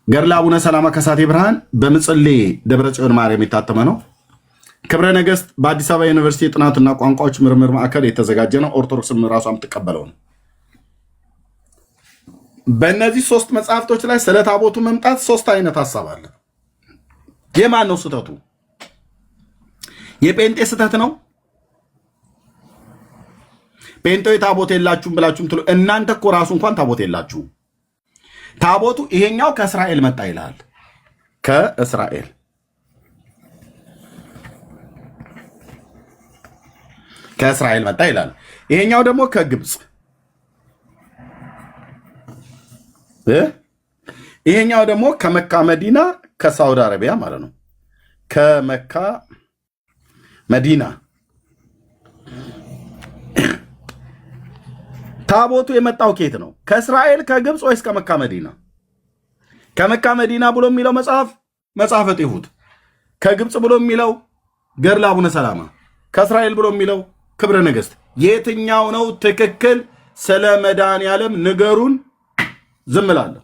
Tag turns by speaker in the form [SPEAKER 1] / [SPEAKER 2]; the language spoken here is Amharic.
[SPEAKER 1] ገድለ አቡነ ሰላማ ከሳቴ ብርሃን በምጽሌ ደብረ ጽዮን ማርያም የታተመ ነው። ክብረ ነገሥት በአዲስ አበባ ዩኒቨርሲቲ የጥናትና ቋንቋዎች ምርምር ማዕከል የተዘጋጀ ነው። ኦርቶዶክስም ራሷ የምትቀበለው ነው። በእነዚህ ሶስት መጽሐፍቶች ላይ ስለ ታቦቱ መምጣት ሶስት አይነት ሀሳብ አለ። የማን ነው ስህተቱ? የጴንጤ ስህተት ነው? ጴንጤው ታቦት የላችሁም ብላችሁም ትሉ። እናንተ እኮ ራሱ እንኳን ታቦት የላችሁም። ታቦቱ ይሄኛው ከእስራኤል መጣ ይላል። ከእስራኤል መጣ ይላል። ይሄኛው ደግሞ ከግብፅ፣ ይሄኛው ደግሞ ከመካ መዲና፣ ከሳውዲ አረቢያ ማለት ነው። ከመካ መዲና ታቦቱ የመጣው ኬት ነው? ከእስራኤል ከግብፅ ወይስ ከመካ መዲና? ከመካ መዲና ብሎ የሚለው መጽሐፈ ጢሁት፣ ከግብፅ ብሎ የሚለው ገድለ አቡነ ሰላማ፣ ከእስራኤል ብሎ የሚለው ክብረ ነገሥት። የትኛው ነው ትክክል? ስለ መድኃኔዓለም ንገሩን። ዝም እላለሁ።